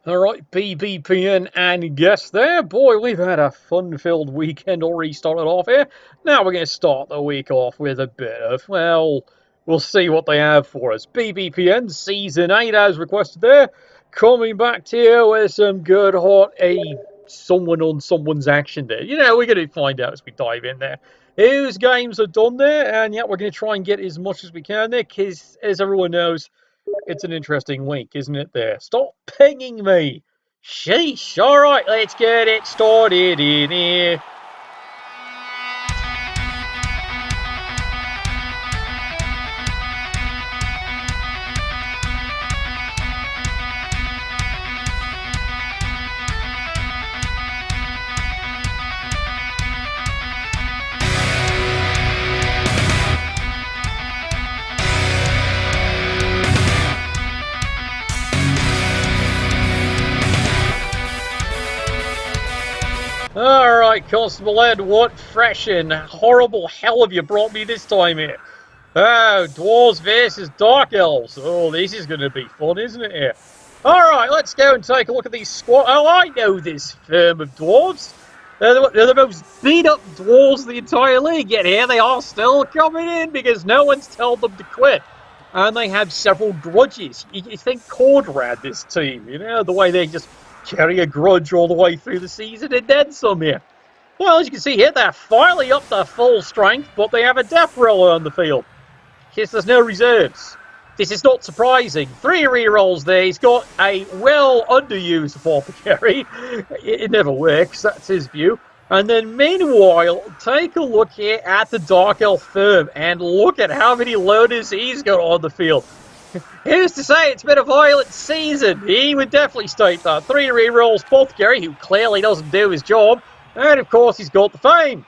Alright, BBPN and guests there. Boy, we've had a fun-filled weekend already started off here. Now we're going to start the week off with a bit of, well, we'll see what they have for us. BBPN Season 8, as requested there, coming back to you with some good, hot, someone on someone's action there. You know, we're going to find out as we dive in there whose games are done there, and yeah, we're going to try and get as much as we can there, because as everyone knows, it's an interesting week, isn't it there? Stop pinging me! Sheesh! Alright, let's get it started in here. Alright, Constable Ed, what fresh and horrible hell have you brought me this time here? Oh, Dwarves versus Dark Elves. Oh, this is going to be fun, isn't it here? Alright, let's go and take a look at these squad. Oh, I know this firm of Dwarves. They're the most beat-up Dwarves in the entire league, yet here they are still coming in because no one's told them to quit. And they have several grudges. You think Cordrad, this team, you know, the way they just carry a grudge all the way through the season and then some here. Well, as you can see here, they're finally up to full strength, but they have a death roller on the field. Because there's no reserves. This is not surprising. 3 rerolls there. He's got a well underused apothecary. It never works, that's his view. And then meanwhile, take a look here at the Dark Elf firm and look at how many loaders he's got on the field. Who's to say it's been a violent season? He would definitely state that. 3 rerolls, Apothecary, who clearly doesn't do his job. And of course he's got the fame.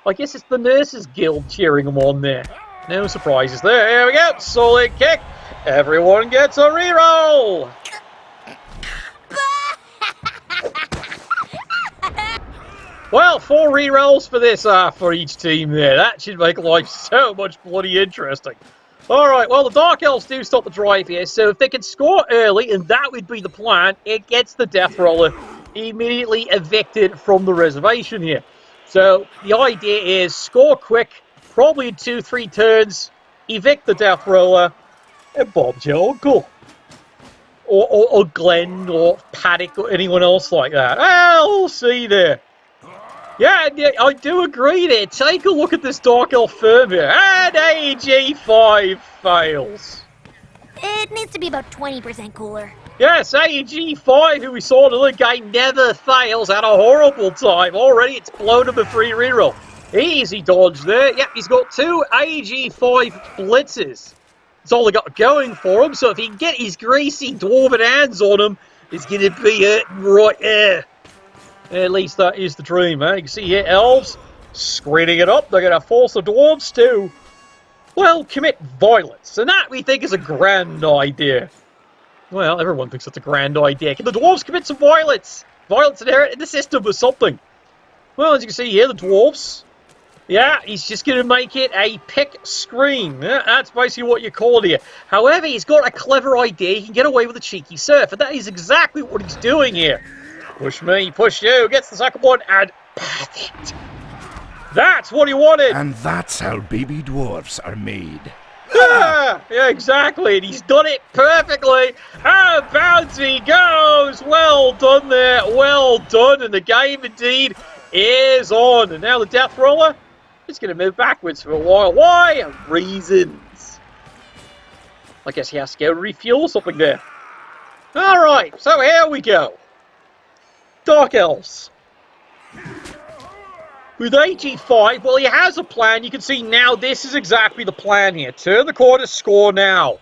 I guess it's the Nurses Guild cheering him on there. No surprises there. Here we go. Solid kick. Everyone gets a reroll. Well, 4 rerolls for this, for each team there. That should make life so much bloody interesting. Alright, well, the Dark Elves do stop the drive here, so if they can score early, and that would be the plan, it gets the Death Roller immediately evicted from the reservation here. So, the idea is score quick, probably in 2-3 turns, evict the Death Roller, and Bob's your uncle. Or Glenn, or Paddock, or anyone else like that. We'll see there. Yeah, I do agree there. Take a look at this Dark Elf firm here. And AEG5 fails. It needs to be about 20% cooler. Yes, AEG5, who we saw in the other game, never fails. Had a horrible time. Already it's blown him a free reroll. Easy dodge there. Yep, he's got 2 AEG5 blitzes. That's all they got going for him. So if he can get his greasy dwarven hands on him, it's going to be hurting right there. At least that is the dream, eh? You can see here, Elves screening it up. They're going to force the Dwarves to, well, commit violence. And that, we think, is a grand idea. Well, everyone thinks it's a grand idea. Can the Dwarves commit some violence? Violence inherent in the system or something? Well, as you can see here, the Dwarves. Yeah, he's just going to make it a pick screen. Yeah, that's basically what you call it here. However, he's got a clever idea. He can get away with a cheeky surf. And that is exactly what he's doing here. Push me, push you, gets the second one, and perfect. That's what he wanted. And that's how baby dwarfs are made. Yeah, exactly, and he's done it perfectly. And bounty goes. Well done there, well done. And the game indeed is on. And now the Death Roller is going to move backwards for a while. Why? Reasons. I guess he has to go refuel something there. All right, so here we go. Dark Elves. With AG5, well, he has a plan. You can see now this is exactly the plan here. Turn the corner, score now.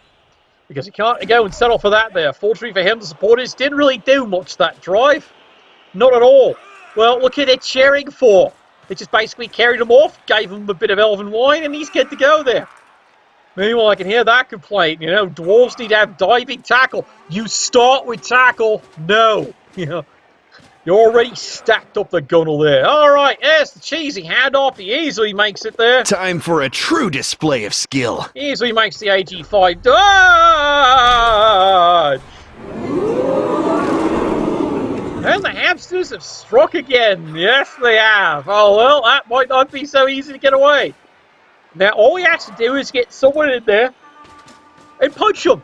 Because he can't go and settle for that there. Fortunately for him, the supporters didn't really do much that drive. Not at all. Well, look at it cheering for. They just basically carried him off, gave him a bit of elven wine, and he's good to go there. Meanwhile, I can hear that complaint. You know, Dwarves need to have diving tackle. You start with tackle. No. You know. You're already stacked up the gunnel there. All right, there's the cheesy handoff. He easily makes it there. Time for a true display of skill. He easily makes the AG5 dodge. And the hamsters have struck again. Yes, they have. Oh, well, that might not be so easy to get away. Now, all we have to do is get someone in there and punch them.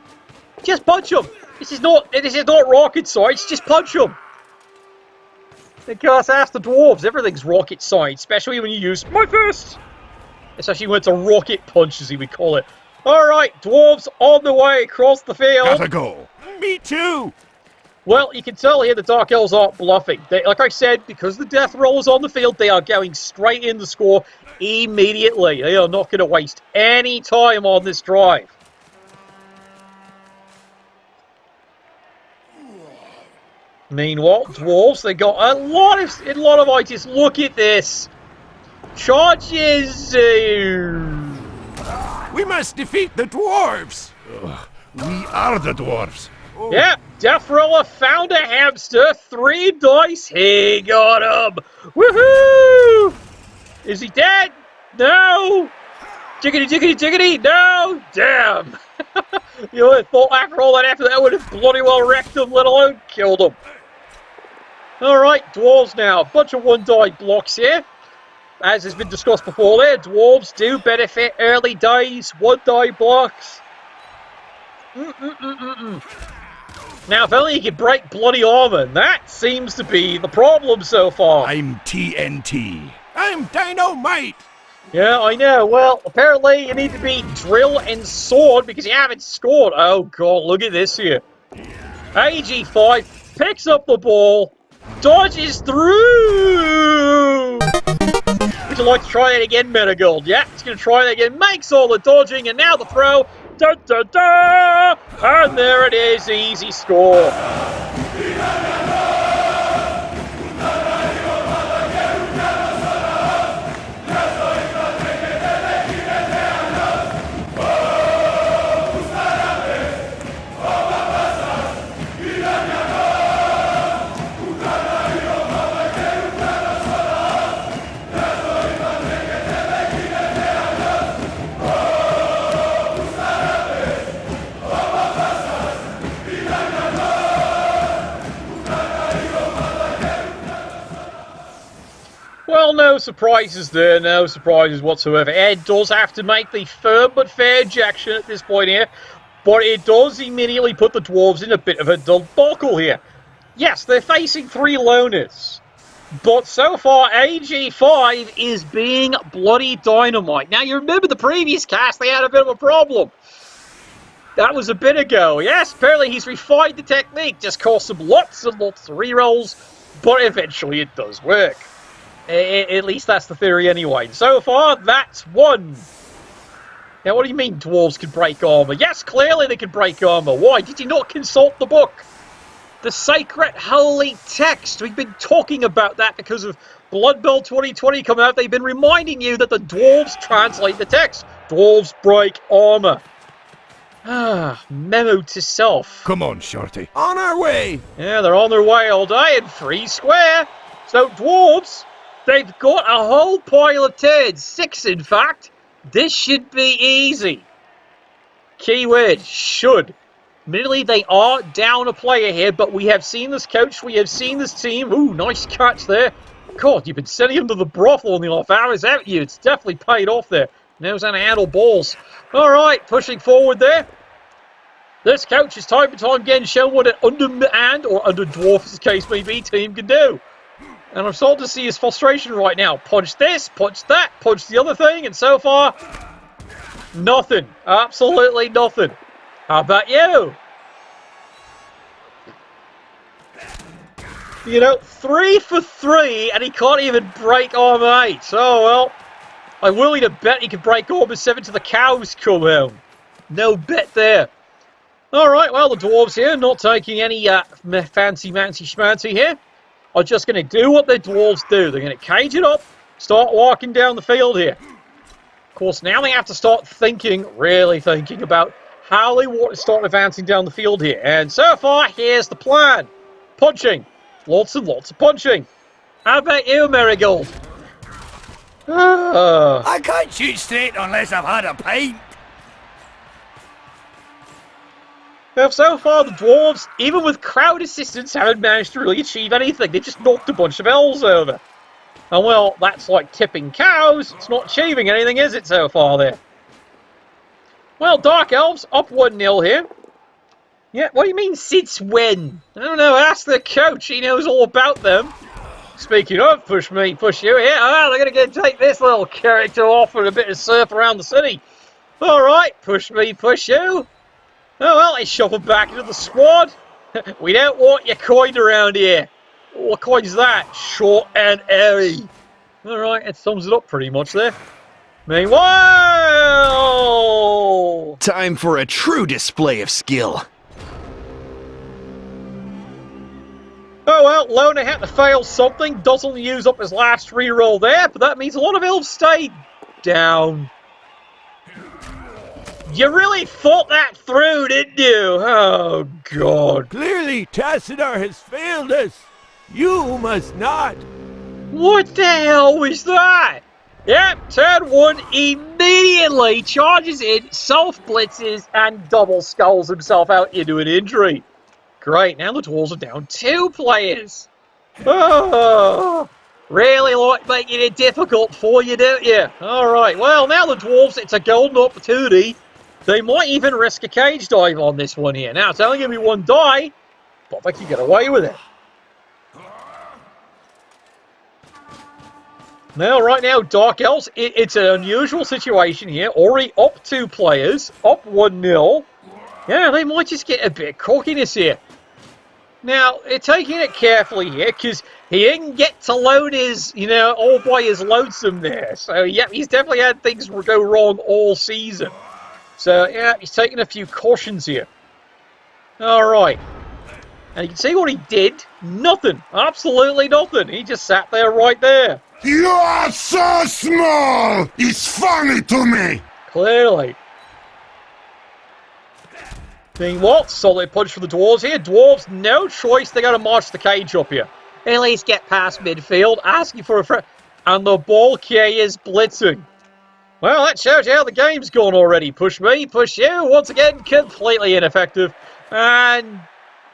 Just punch them. This is not rocket science. Just punch them. Because ask the dwarves. Everything's rocket science, especially when you use my fist. Especially when it's a rocket punch, as he would call it. Alright, dwarves on the way across the field. Gotta go. Me too. Well, you can tell here the Dark Elves aren't bluffing. Like I said, because the death roll is on the field, they are going straight in the score immediately. They are not going to waste any time on this drive. Meanwhile, dwarves, they got a lot of ideas. Look at this. Charges. We must defeat the dwarves. We are the dwarves. Oh. Yeah, Death Roller found a hamster. 3 dice. He got him. Woohoo! Is he dead? No. Jiggity, jiggity, jiggity. No. Damn. You would have thought after all that, after that would have bloody well wrecked him, let alone killed him. Alright, dwarves now. A bunch of 1-die blocks here. As has been discussed before there, dwarves do benefit early days, 1-die blocks. Now, if only you could break bloody armor, that seems to be the problem so far. I'm TNT. I'm Dynamite. Yeah, I know. Well, apparently you need to be drill and sword because you haven't scored. Oh, God, look at this here. AG5 picks up the ball, dodges through. Would you like to try that again, Metagold? Yeah, it's going to try that again. Makes all the dodging, and now the throw. Da, da, da! And there it is. Easy score. Well, no surprises there, no surprises whatsoever. Ed does have to make the firm but fair ejection at this point here, but it does immediately put the dwarves in a bit of a debacle here. Yes, they're facing 3 loners, but so far AG5 is being bloody dynamite. Now, you remember the previous cast, they had a bit of a problem. That was a bit ago. Yes, apparently he's refined the technique, just cost him lots and lots of rerolls, but eventually it does work. At least that's the theory anyway. So far, that's 1. Now, what do you mean dwarves can break armor? Yes, clearly they can break armor. Why? Did you not consult the book? The sacred holy text. We've been talking about that because of Blood Bowl 2020 coming out. They've been reminding you that the dwarves translate the text. Dwarves break armor. Ah, memo to self. Come on, Shorty. On our way. Yeah, they're on their way all day and free square. So, dwarves... they've got a whole pile of turds, 6 in fact. This should be easy. Keyword, should. Admittedly, they are down a player here, but we have seen this coach, we have seen this team. Ooh, nice catch there. God, you've been sending him to the brothel in the off hours, haven't you? It's definitely paid off there. Knows how to handle balls. Alright, pushing forward there. This coach is time and time again shown what an undermanned, or under dwarf as the case may be, team can do. And I'm starting to see his frustration right now. Punch this, punch that, punch the other thing, and so far, nothing. Absolutely nothing. How about you? You know, 3 for 3, and he can't even break armor 8. Oh, well, I'm willing to bet he can break armor 7 till the cows come home. No bet there. Alright, well, the dwarves here, not taking any fancy-mancy schmancy here, are just going to do what the dwarves do. They're going to cage it up, start walking down the field here. Of course, now they have to start thinking, really thinking about how they want to start advancing down the field here. And so far, here's the plan. Punching. Lots and lots of punching. How about you, Marigold? I can't shoot straight unless I've had a pint. Now, so far, the Dwarves, even with crowd assistance, haven't managed to really achieve anything. They just knocked a bunch of elves over. And, well, that's like tipping cows. It's not achieving anything, is it, so far there? Well, Dark Elves, up 1-0 here. Yeah, what do you mean, since when? I don't know, ask the coach. He knows all about them. Speaking of, push me, push you here. Ah, they're going to take this little character off for a bit of surf around the city. All right, push me, push you. Oh, well, they shuffled back into the squad. We don't want your coin around here. What coin's that? Short and airy. All right, it sums it up pretty much there. Meanwhile... Time for a true display of skill. Oh, well, Loner had to fail something. Doesn't use up his last reroll there, but that means a lot of elves stayed down. You really thought that through, didn't you? Oh, God. Clearly, Tassadar has failed us. You must not. What the hell was that? Yep, turn 1 immediately charges in, self-blitzes, and double skulls himself out into an injury. Great, now the Dwarves are down 2 players. Oh, really like making it difficult for you, don't you? Alright, well, now the Dwarves, it's a golden opportunity. They might even risk a cage dive on this one here. Now, it's only going to be 1 die, but they can get away with it. Now, right now, Dark Elves, it's an unusual situation here. Already up 2 players, up 1-0. Yeah, they might just get a bit of cockiness here. Now, they're taking it carefully here, because he didn't get to load his, all by his lonesome there. So, yeah, he's definitely had things go wrong all season. So, yeah, he's taking a few cautions here. Alright. And you can see what he did. Nothing. Absolutely nothing. He just sat there right there. You are so small! It's funny to me! Clearly. Being what? Solid punch for the Dwarves here. Dwarves, no choice. They got to march the cage up here. At least get past midfield, asking for a friend. And the ball is blitzing. Well, that shows you how the game's gone already. Push me, push you. Once again, completely ineffective. And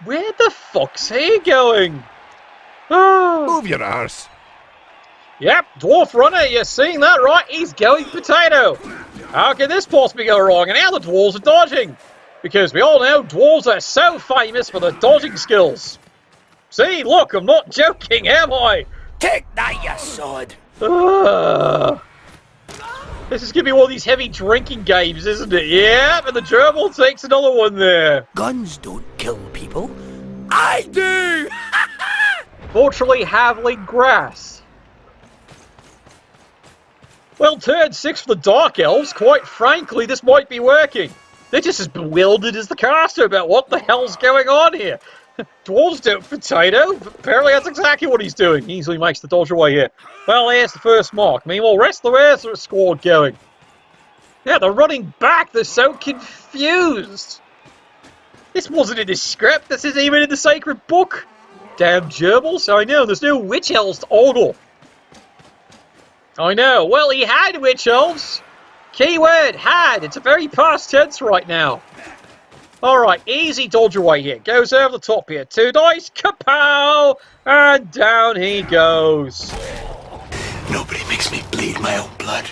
where the fuck's he going? Move your arse. Yep, Dwarf Runner, you're seeing that, right? He's going potato. How can this possibly go wrong? And now the Dwarves are dodging. Because we all know Dwarves are so famous for their dodging skills. See, look, I'm not joking, am I? Take that, you sod. This is going to be one of these heavy drinking games, isn't it? Yeah, and the gerbil takes another one there. Guns don't kill people. I do! Fortunately, Havling grass. Well, turn 6 for the Dark Elves. Quite frankly, this might be working. They're just as bewildered as the caster about what the hell's going on here. Dwarves don't potato. Apparently that's exactly what he's doing. He easily makes the dodge away here. Well, there's the first mark. Meanwhile, rest of the rest of the squad going. Yeah, they're running back. They're so confused. This wasn't in the script. This isn't even in the sacred book. Damn gerbils. I know, there's no witch elves to ogle. I know. Well, he had witch elves. Keyword, had. It's a very past tense right now. Alright, easy dodge away here. Goes over the top here. 2 dice. Kapow! And down he goes. Nobody makes me bleed my own blood.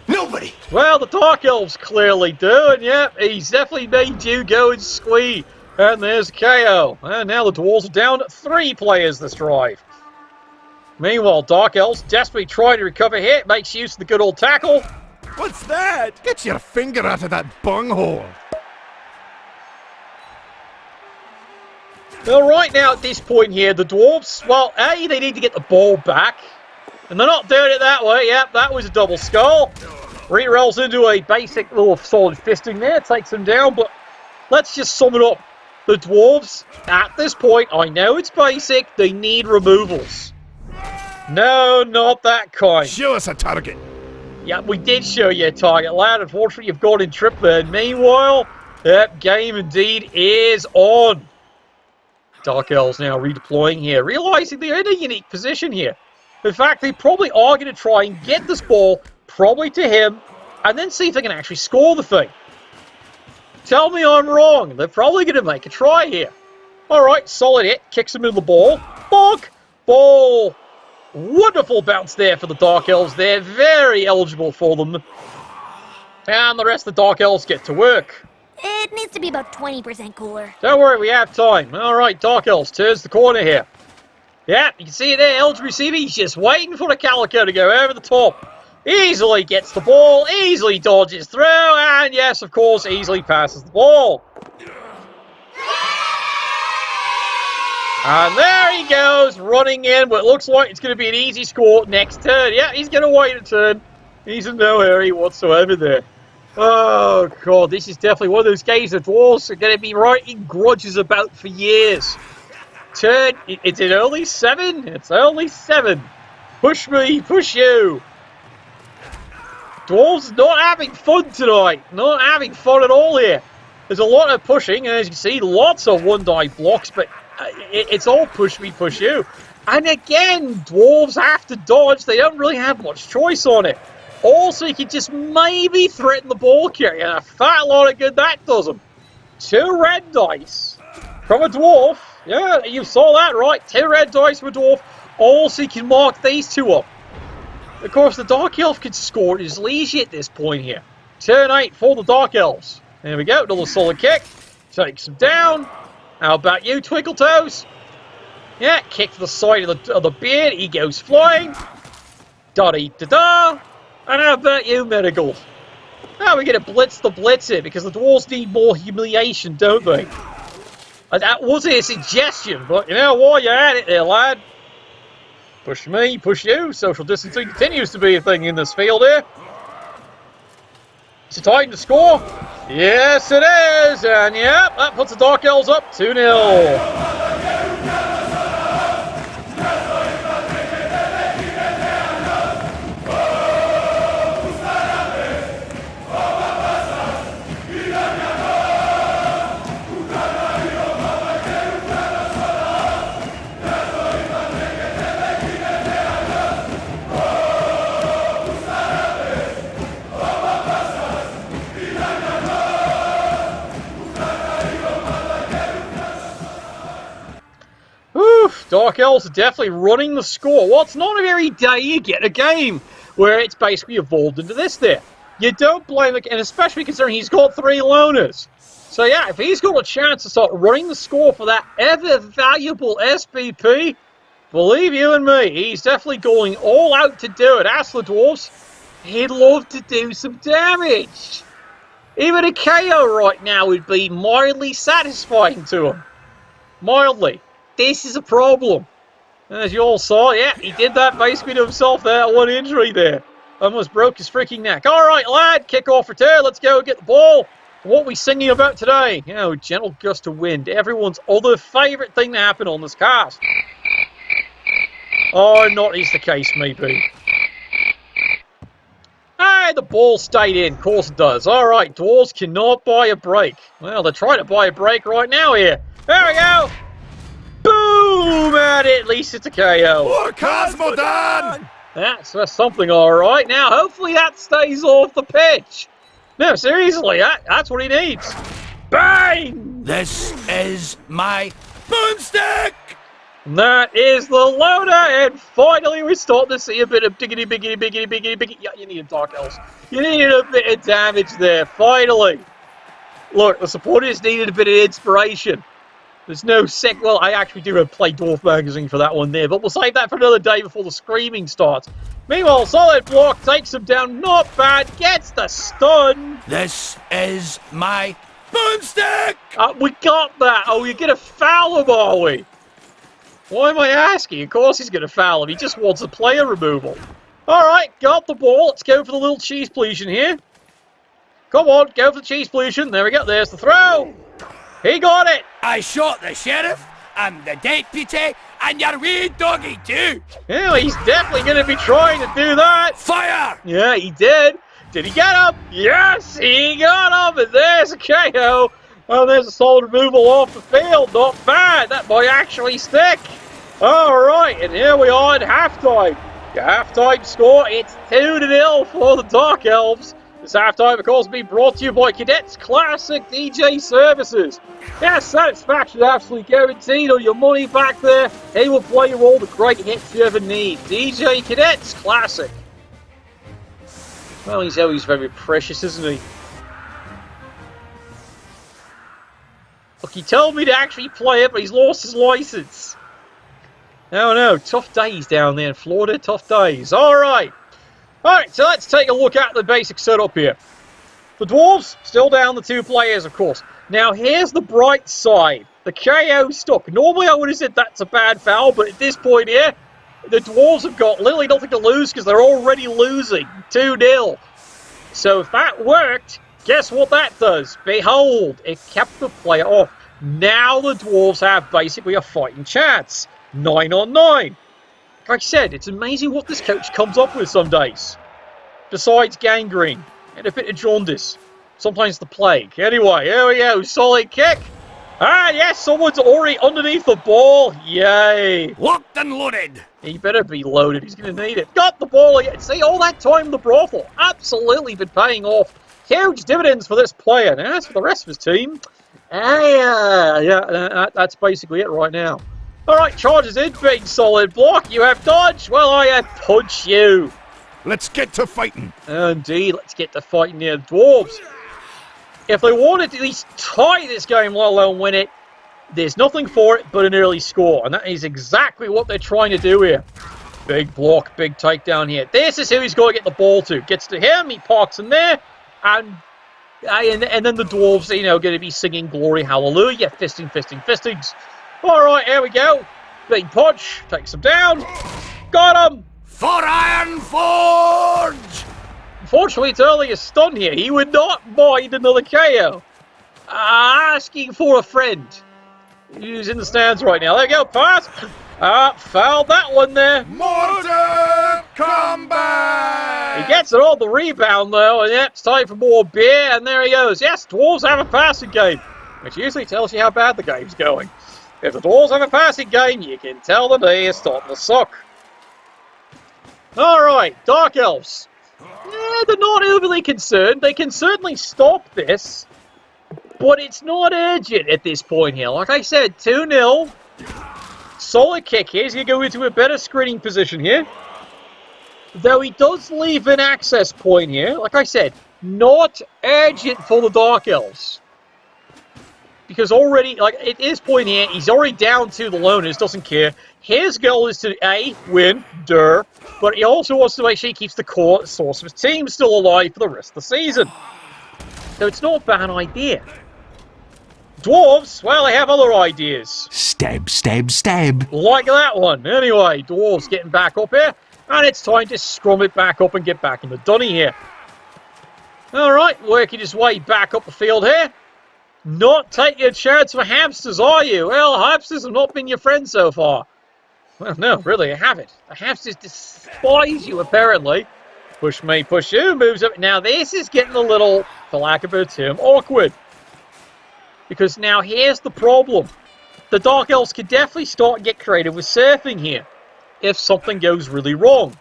Nobody! Well, the Dark Elves clearly do. And yep, he's definitely made you go and squee. And there's KO. And now the Dwarves are down 3 players this drive. Meanwhile, Dark Elves desperately trying to recover here. Makes use of the good old tackle. What's that? Get your finger out of that bunghole. Well, right now at this point here, the Dwarves, well, A, they need to get the ball back. And they're not doing it that way. Yep, that was a double skull. Re-rolls into a basic little solid fisting there. Takes them down, but let's just sum it up. The Dwarves, at this point, I know it's basic, they need removals. No, not that kind. Show us a target. Yeah, we did show you a target, lad. Unfortunately, you've got in trip there. Meanwhile, that game indeed is on. Dark Elves now redeploying here, realizing they're in a unique position here. In fact, they probably are going to try and get this ball, probably to him, and then see if they can actually score the thing. Tell me I'm wrong. They're probably going to make a try here. All right, solid hit. Kicks him in the ball. Bonk. Ball. Wonderful bounce there for the Dark Elves. They're very eligible for them. And the rest of the Dark Elves get to work. It needs to be about 20% cooler. Don't worry, we have time. All right, Dark Elves turns the corner here. Yeah, you can see it there, eligible receiver. He's just waiting for the Calico to go over the top. Easily gets the ball, easily dodges through, and yes, of course, easily passes the ball. And there he goes, running in, but it looks like it's going to be an easy score next turn. Yeah, he's going to wait a turn. He's in no hurry whatsoever there. Oh, God, this is definitely one of those games the Dwarves are going to be writing grudges about for years. Turn, it's in only 7? It's only 7. Push me, push you. Dwarves not having fun tonight. Not having fun at all here. There's a lot of pushing, and as you can see, lots of one-die blocks, but it's all push me, push you. And again, Dwarves have to dodge. They don't really have much choice on it. Also, you can just maybe threaten the ball carrier. And a fat lot of good that does them. 2 red dice from a Dwarf. Yeah, you saw that, right? 2 red dice from a Dwarf. Also, you can mark these 2 up. Of course, the Dark Elf can score at his leisure at this point here. Turn 8 for the Dark Elves. There we go, another solid kick. Takes him down. How about you, Twinkle Toes? Yeah, kick to the side of the beard. He goes flying. Da-dee-da-da. And how about you, Medical? Now we're going to blitz the blitz here because the Dwarves need more humiliation, don't they? That was a suggestion, but you know what? You're at it there, lad. Push me, push you. Social distancing continues to be a thing in this field here. Is it time to score? Yes, it is. And yep, that puts the Dark Elves up 2-0. Dark Elves are definitely running the score. Well, it's not every day you get a game where it's basically evolved into this there. You don't blame the... And especially considering he's got 3 loners. So yeah, if he's got a chance to start running the score for that ever-valuable SPP, believe you and me, he's definitely going all out to do it. As for the Dwarves, he'd love to do some damage. Even a KO right now would be mildly satisfying to him. Mildly. This is a problem. As you all saw, yeah, he did that basically to himself there, 1 injury there. Almost broke his freaking neck. All right, lad, kick off return. Let's go get the ball. What are we singing about today? You know, gentle gust of wind. Everyone's other favourite thing to happen on this cast. Oh, not is the case, maybe. Hey, the ball stayed in. Of course it does. All right, Dwarves cannot buy a break. Well, they're trying to buy a break right now here. There we go. Boom! And at least it's a KO. More Cosmodan! That's something, all right. Now, hopefully that stays off the pitch. No, seriously, that's what he needs. Bang! This is my boomstick! That is the loader, and finally we're starting to see a bit of biggity. Yeah, you need a Dark Elves. You needed a bit of damage there, finally. Look, the supporters needed a bit of inspiration. There's no well, I actually do play Dwarf Magazine for that one there, but we'll save that for another day before the screaming starts. Meanwhile, solid block takes him down, not bad, gets the stun. This is my boomstick! We got that. Oh, you're going to foul him, are we? Why am I asking? Of course he's going to foul him. He just wants a player removal. All right, got the ball. Let's go for the little cheese plesion here. Come on, go for the cheese plesion. There we go. There's the throw. He got it! I shot the sheriff, I'm the deputy, and your wee doggy too! Yeah, he's definitely going to be trying to do that! Fire! Yeah, he did! Did he get him? Yes, he got him! And there's a KO! Oh, there's a solid removal off the field. Not bad! That might actually stick! Alright, and here we are at halftime. Your halftime score, it's 2-0 for the Dark Elves. The This halftime, of course, being brought to you by Cadets Classic DJ Services. Yeah, satisfaction absolutely guaranteed on your money back there. He will play you all the great hits you ever need. DJ Cadets Classic. Well, he's always very precious, isn't he? Look, he told me to actually play it, but he's lost his license. Oh no, tough days down there in Florida, tough days. Alright. Alright, so let's take a look at the basic setup here. The Dwarves, still down the 2 players, of course. Now, here's the bright side. The KO stuck. Normally, I would have said that's a bad foul, but at this point here, the Dwarves have got literally nothing to lose because they're already losing 2-0. So if that worked, guess what that does? Behold, it kept the player off. Now the Dwarves have basically a fighting chance. 9 on 9. Like I said, it's amazing what this coach comes up with some days. Besides gangrene and a bit of jaundice. Sometimes the plague. Anyway, here we go. Solid kick. Ah, yes, someone's already underneath the ball. Yay. Locked and loaded. He better be loaded. He's going to need it. Got the ball again. See, all that time, the brothel absolutely been paying off. Huge dividends for this player. Now, as for the rest of his team, that's basically it right now. All right, charges in. Big solid block. You have dodge. Well, I have punch you. Let's get to fighting. Indeed, let's get to fighting here. Dwarves. If they wanted to at least tie this game, let alone win it, there's nothing for it but an early score. And that is exactly what they're trying to do here. Big block, big takedown here. This is who he's going to get the ball to. Gets to him, he parks in there. And then the Dwarves, going to be singing Glory Hallelujah. Fisting, fisting, fistings. All right, here we go. Big punch. Takes him down. Got him. For Iron Forge! Unfortunately, it's only a stun here. He would not mind another KO. Asking for a friend. He's in the stands right now. There we go. Pass. Fouled that one there. Mortar combat! He gets it on the rebound, though. And it's time for more beer. And there he goes. Yes, Dwarves have a passing game. Which usually tells you how bad the game's going. If the Dwarves have a passing game, you can tell the day is starting to suck. Alright, Dark Elves. Yeah, they're not overly concerned. They can certainly stop this. But it's not urgent at this point here. Like I said, 2-0. Solid kick here. He's going to go into a better screening position here. Though he does leave an access point here. Like I said, not urgent for the Dark Elves. Because already, at this point here, he's already down to the loners, doesn't care. His goal is to, A, win, but he also wants to make sure he keeps the core source of his team still alive for the rest of the season. So it's not a bad idea. Dwarves, well, they have other ideas. Stab, stab, stab. Like that one. Anyway, Dwarves getting back up here, and it's time to scrum it back up and get back in the dunny here. Alright, working his way back up the field here. Not taking a chance for hamsters, are you? Well, hamsters have not been your friends so far. Well, no, really, I haven't. The hamsters despise you, apparently. Push me, push you, moves up. Now, this is getting a little, for lack of a better term, awkward. Because now, here's the problem. The Dark Elves could definitely start and get creative with surfing here. If something goes really wrong.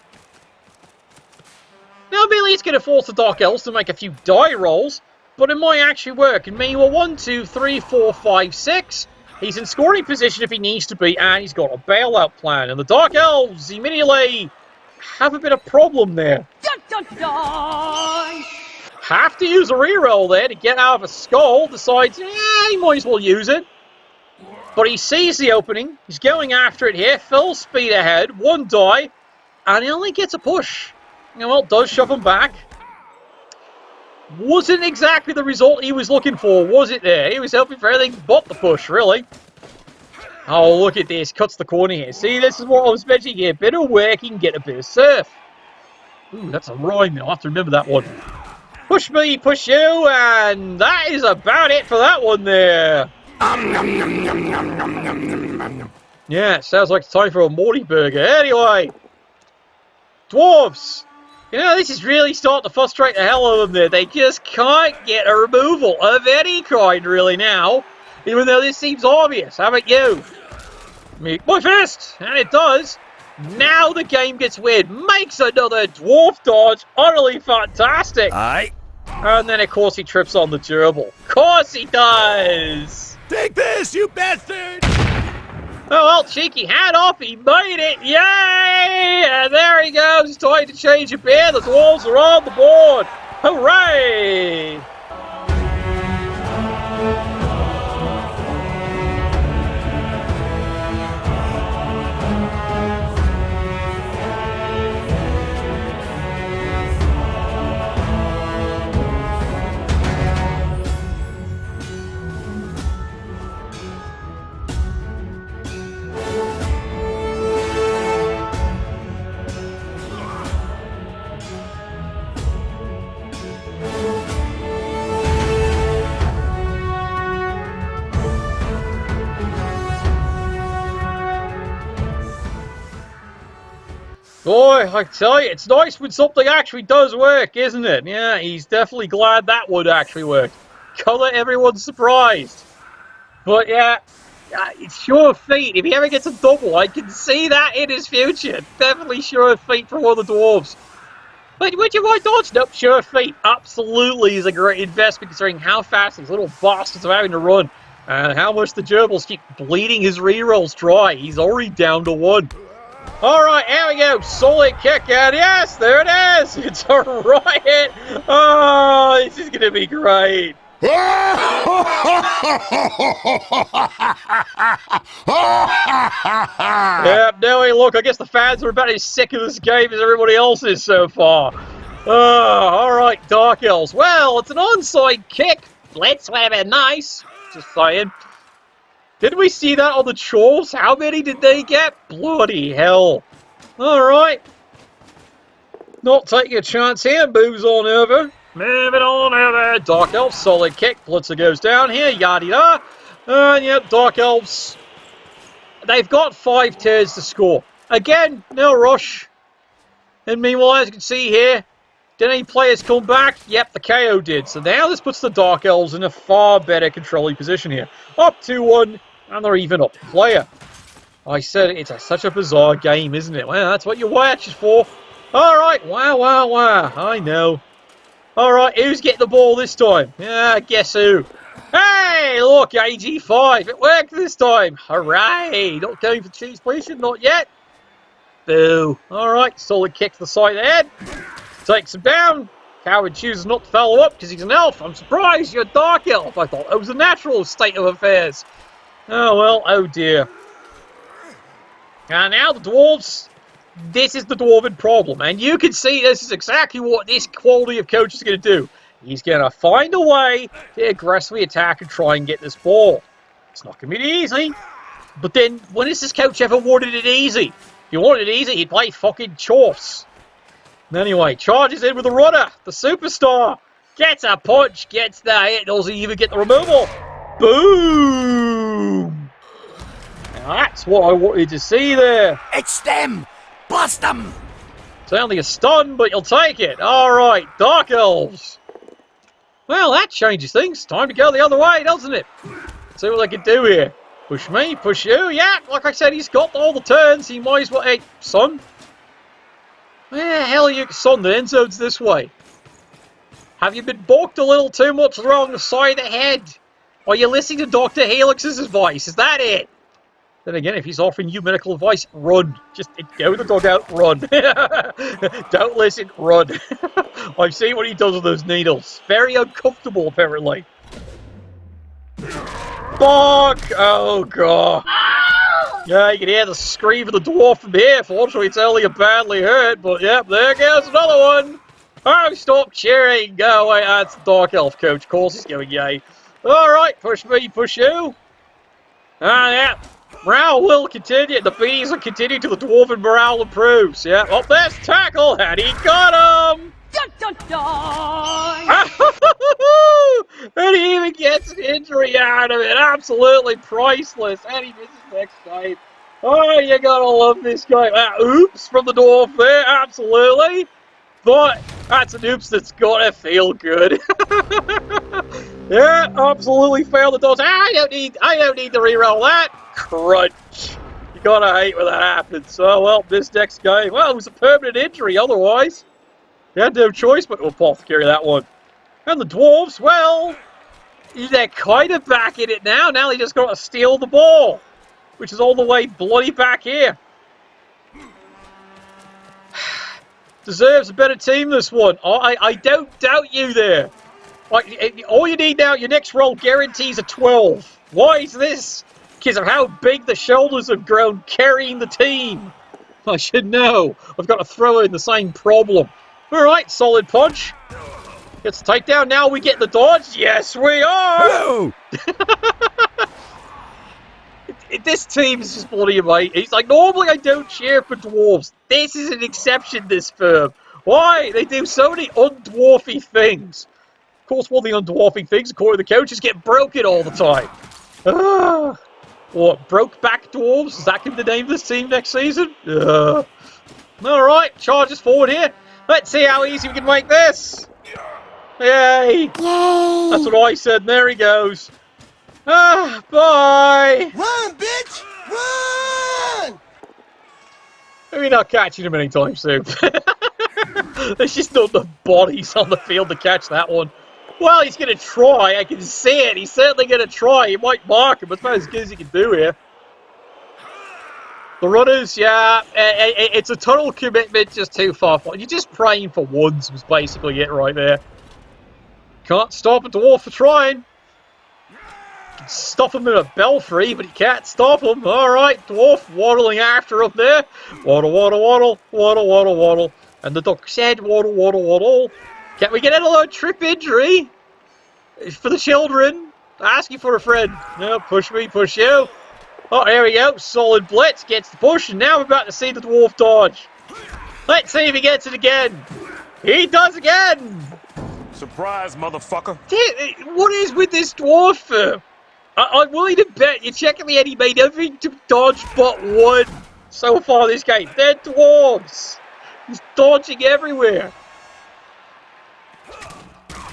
Now, Billy is going to force the Dark Elves to make a few die rolls. But it might actually work. And meanwhile, 1, 2, 3, 4, 5, 6. He's in scoring position if he needs to be, and he's got a bailout plan. And the Dark Elves immediately have a bit of problem there. Dun, dun, dun. Have to use a reroll there to get out of a skull. Decides, he might as well use it. But he sees the opening. He's going after it here. Full speed ahead. 1 die. And he only gets a push. Well, does shove him back. Wasn't exactly the result he was looking for, was it there? He was hoping for everything but the push, really. Oh, look at this. Cuts the corner here. See, this is what I was mentioning here. Bit of work, you can get a bit of surf. Ooh, that's a rhyme. I'll have to remember that one. Push me, push you, and that is about it for that one there. Yeah, sounds like it's time for a Morty burger. Anyway, Dwarves. This is really starting to frustrate the hell out of them there. They just can't get a removal of any kind, really, now. Even though this seems obvious. How about you? Meet my fist! And it does. Now the game gets weird. Makes another dwarf dodge. Utterly fantastic. Aye. And then, of course, he trips on the gerbil. Of course he does! Take this, you bastard! Oh, well, cheeky hat off, he made it! Yay! And there he goes, time to change your beer, the dwarves are on the board! Hooray! Boy, I tell you, it's nice when something actually does work, isn't it? Yeah, he's definitely glad that would actually work. Colour everyone's surprised. But yeah, it's sure feat. If he ever gets a double, I can see that in his future. Definitely sure feat for one of the dwarves. But would you mind dodge? Nope, sure feat. Absolutely is a great investment considering how fast these little bastards are having to run. And how much the gerbils keep bleeding his rerolls dry. He's already down to 1. Alright, here we go. Solid kick out. Yes, there it is. It's a riot. Oh, this is going to be great. Yep, now look, I guess the fans are about as sick of this game as everybody else is so far. Alright, Dark Elves. Well, it's an onside kick. Let's have it nice. Just saying. Did we see that on the trolls? How many did they get? Bloody hell. Alright. Not taking a chance here. Moves on over. Moving on over. Dark Elves, solid kick. Blitzer goes down here. Yaddy-da. And yep, Dark Elves. They've got 5 turns to score. Again, no rush. And meanwhile, as you can see here, did any players come back? Yep, the KO did. So now this puts the Dark Elves in a far better controlling position here. Up 2-1. And they're even up the player. I said it's such a bizarre game, isn't it? Well, that's what you watch it for. Alright, wow. I know. Alright, who's getting the ball this time? Yeah, guess who? Hey, look, AG5. It worked this time. Hooray. Not going for cheese position, not yet. Boo. Alright, solid kick to the side of the head. Takes him down. Coward chooses not to follow up because he's an elf. I'm surprised you're a Dark Elf. I thought it was a natural state of affairs. Oh, well, oh dear. And now the dwarves, this is the dwarven problem. And you can see this is exactly what this quality of coach is going to do. He's going to find a way to aggressively attack and try and get this ball. It's not going to be easy. But then, when has this coach ever wanted it easy? If he wanted it easy, he'd play fucking chorfs. Anyway, charges in with the runner, the superstar. Gets a punch, gets the hit, doesn't even get the removal. Boom! Now that's what I wanted to see there. It's them! Blast them! Sounding a stun, but you'll take it. Alright, Dark Elves. Well, that changes things. Time to go the other way, doesn't it? See what they can do here. Push me, push you. Yeah, like I said, he's got all the turns. He might as well... Hey, son. Where the hell are you... Son, the end zone's this way. Have you been balked a little too much wrong the side of the head? Are you listening to Dr. Helix's advice? Is that it? Then again, if he's offering you medical advice, run. Just go with the dog out, run. Don't listen, run. I've seen what he does with those needles. Very uncomfortable, apparently. Fuck! Oh, God. Yeah, you can hear the scream of the dwarf from here. Fortunately, it's only a badly hurt, but yep, there goes another one. Oh, stop cheering. Go away. That's the Dark Elf coach. Of course, he's going yay. Alright, push me, push you. Yeah. Morale will continue. The bees will continue till the dwarven morale improves. Yeah. Oh, there's tackle. And he got him. Dun, dun, dun. And he even gets an injury out of it. Absolutely priceless. And he misses next game. Oh, you gotta love this guy. Oops from the dwarf there. Absolutely. But that's an oops that's gotta feel good. Yeah, absolutely failed the dodge. I don't need to reroll that. Crunch. You gotta hate when that happens. So, well, this next game, well, it was a permanent injury otherwise. He had no choice but to apothecary that one. And the Dwarves, well, they're kind of back in it now. Now they just got to steal the ball, which is all the way bloody back here. Deserves a better team, this one. I don't doubt you there. Like, all you need now, your next roll guarantees a 12. Why is this? Because of how big the shoulders have grown carrying the team. I should know. I've got to throw in the same problem. All right, solid punch. Gets the takedown. Now we get the dodge. Yes, we are. Hello! This team is just bloody amazing. It's like, normally I don't cheer for dwarves. This is an exception, this firm. Why? They do so many undwarfy things. Of course, one of the undwarfing things, according to the coach, is get broken all the time. What, broke back dwarves? Is that going to be the name of this team next season? Alright, charges forward here. Let's see how easy we can make this. Yay! Yay! That's what I said, and there he goes. Bye! Run, bitch! Run! Maybe not catching him anytime soon. There's just not the bodies on the field to catch that one. Well, he's going to try. I can see it. He's certainly going to try. He might mark him, but it's about as good as he can do here. The runners, yeah, it's a total commitment, just too far. You're just praying for ones was basically it right there. Can't stop a dwarf for trying. Can stop him in a belfry, but he can't stop him. All right, dwarf waddling after him there. Waddle, waddle, waddle, waddle, waddle, waddle. And the duck said, waddle, waddle, waddle. Can we get another trip injury? For the children. Asking for a friend. No, push me, push you. Oh, there we go. Solid blitz. Gets the push. And now we're about to see the dwarf dodge. Let's see if he gets it again. He does again. Surprise, motherfucker. What is with this dwarf? I'm willing to bet you're checking the end. He made everything to dodge but one so far this game. They're dwarves. He's dodging everywhere.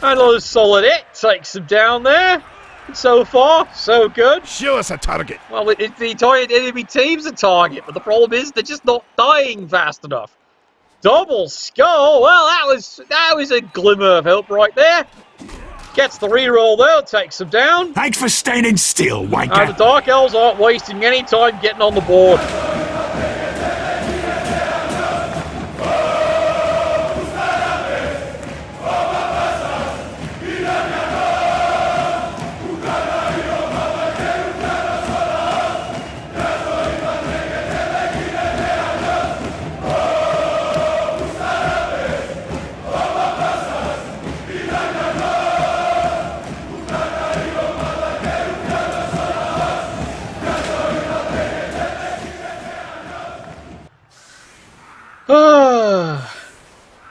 Another solid hit. Takes him down there. And so far, so good. Show us a target. Well, the entire enemy team's a target, but the problem is they're just not dying fast enough. Double skull. Well, that was a glimmer of hope right there. Gets the reroll though. Takes him down. Thanks for standing still, And the wanker. Dark Elves aren't wasting any time getting on the board.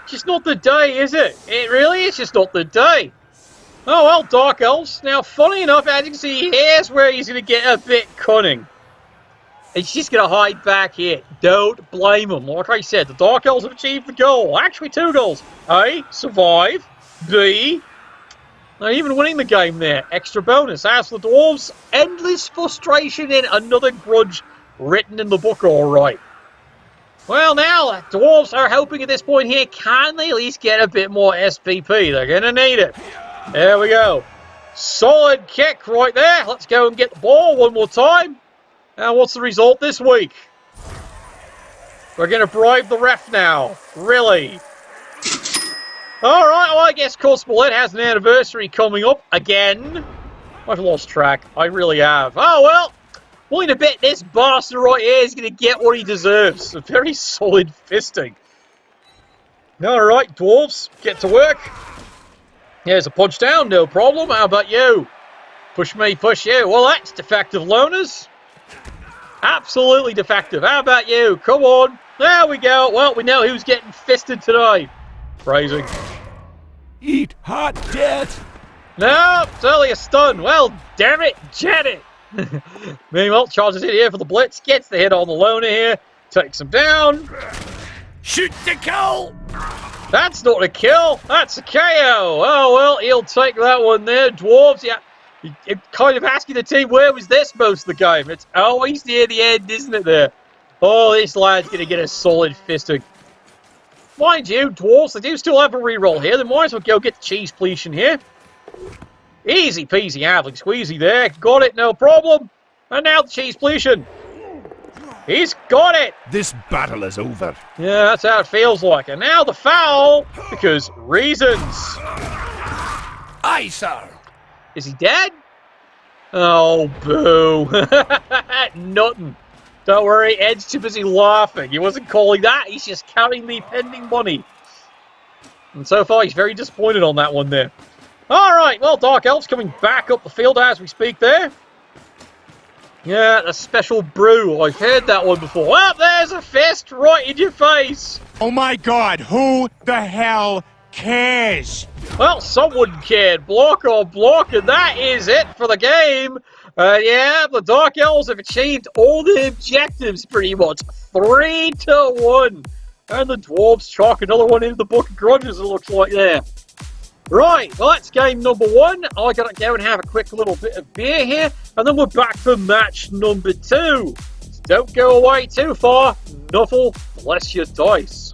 Just not the day, is it? It really is just not the day. Oh well, Dark Elves. Now, funny enough, as you can see, here's where he's going to get a bit cunning. He's just going to hide back here. Don't blame him. Like I said, the Dark Elves have achieved the goal. Actually, 2 goals. A, survive. B, not even winning the game there. Extra bonus. As for the Dwarves, endless frustration in another grudge written in the book, all right. Well, now, Dwarves are hoping at this point here, can they at least get a bit more SPP? They're going to need it. There we go. Solid kick right there. Let's go and get the ball one more time. Now, what's the result this week? We're going to bribe the ref now. Really? All right, well, I guess Cosmolet has an anniversary coming up again. I've lost track. I really have. Oh, well. Willing to bet this bastard right here is going to get what he deserves. A very solid fisting. Alright, Dwarves, get to work. Here's a punch down, no problem. How about you? Push me, push you. Well, that's defective loners. Absolutely defective. How about you? Come on. There we go. Well, we know who's getting fisted today. Phrasing. Eat hot death! No, it's only a stun. Well, damn it, Janet. Meanwhile, charges in here for the blitz, gets the hit on the loner here, takes him down. Shoot the kill! That's not a kill, that's a KO. Oh, well, he'll take that one there. Dwarves, yeah, it kind of asking the team, where was this most of the game? It's always near the end, isn't it there? Oh, this lad's going to get a solid fisting. Mind you, Dwarves, they do still have a reroll here. They might as well go get the cheese pleation here. Easy peasy, having squeezy there. Got it, no problem. And now the cheese pleation. He's got it. This battle is over. Yeah, that's how it feels like. And now the foul, because reasons. Aye, sir. Is he dead? Oh, boo. Nothing. Don't worry, Ed's too busy laughing. He wasn't calling that. He's just counting the pending money. And so far, he's very disappointed on that one there. All right, well, Dark Elves coming back up the field as we speak there. Yeah, the special brew. I've heard that one before. Well, there's a fist right in your face. Oh my god, who the hell cares? Well, someone cared. Block or block, and that is it for the game. Yeah, the Dark Elves have achieved all the objectives pretty much. 3-1. And the Dwarves chalk another one into the book of grudges, it looks like there. Right, well, that's game number 1. I gotta go and have a quick little bit of beer here, and then we're back for match number 2. So don't go away too far. Nuffle, bless your dice.